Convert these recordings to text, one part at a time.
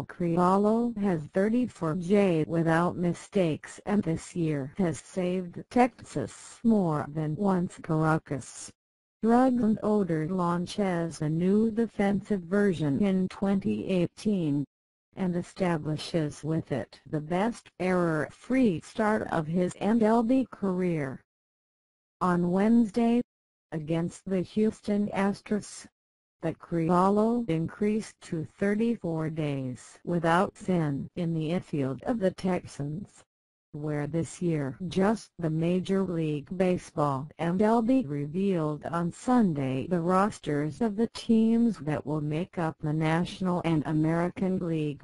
Criollo has 34J without mistakes and this year has saved Texas more than once. Caracas. Drugs and Odor launches a new defensive version in 2018, and establishes with it the best error-free start of his MLB career. On Wednesday, against the Houston Astros, the Criollo increased to 34 days without sin in the infield of the Texans, where this year just the Major League Baseball MLB revealed on Sunday the rosters of the teams that will make up the National and American League.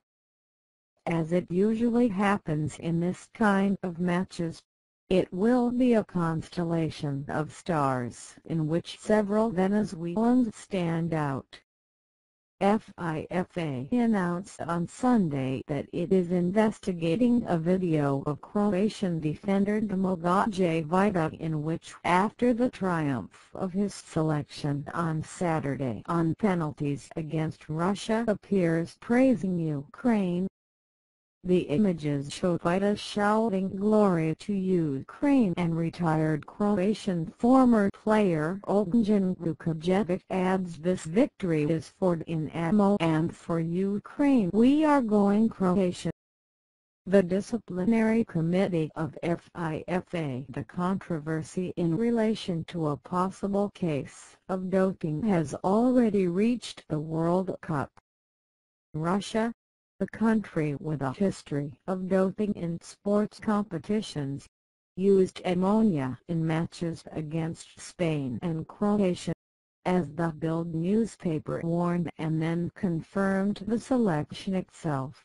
As it usually happens in this kind of matches, it will be a constellation of stars in which several Venezuelans stand out. FIFA announced on Sunday that it is investigating a video of Croatian defender Domagoj Vida in which, after the triumph of his selection on Saturday on penalties against Russia, appears praising Ukraine. The images show Vida shouting "Glory to Ukraine," and retired Croatian former player Oljan Vukojevic adds, "This victory is for Dinamo and for Ukraine. We are going Croatia." The disciplinary committee of FIFA. The controversy in relation to a possible case of doping has already reached the World Cup. Russia, the country with a history of doping in sports competitions, used ammonia in matches against Spain and Croatia, as the Bild newspaper warned and then confirmed the selection itself.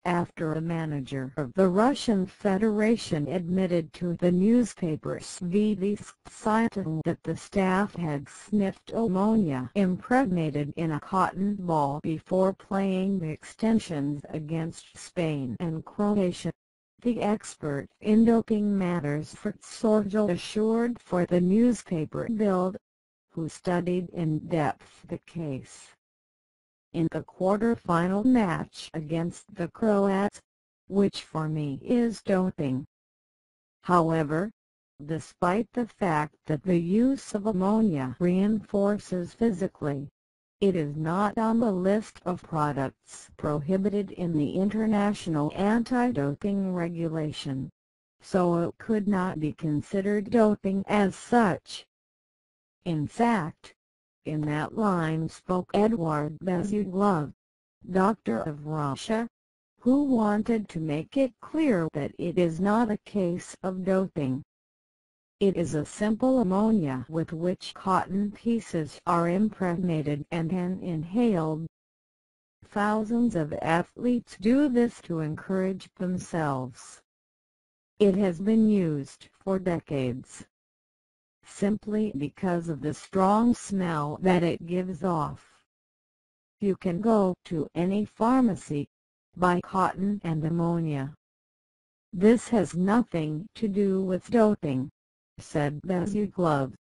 After a manager of the Russian Federation admitted to the newspaper Süddeuttsche Zeitung that the staff had sniffed ammonia impregnated in a cotton ball before playing the extensions against Spain and Croatia, the expert in doping matters Fritz Sörgel assured for the newspaper Bild, who studied in depth the case. In the quarterfinal match against the Croats, which for me is doping. However, despite the fact that the use of ammonia reinforces physically, it is not on the list of products prohibited in the international anti-doping regulation, so it could not be considered doping as such. In fact, in that line spoke Eduard Bezuglov, doctor of Russia, who wanted to make it clear that it is not a case of doping. It is a simple ammonia with which cotton pieces are impregnated and then inhaled. Thousands of athletes do this to encourage themselves. It has been used for decades, simply because of the strong smell that it gives off. You can go to any pharmacy, buy cotton and ammonia. This has nothing to do with doping, said Bezuglov.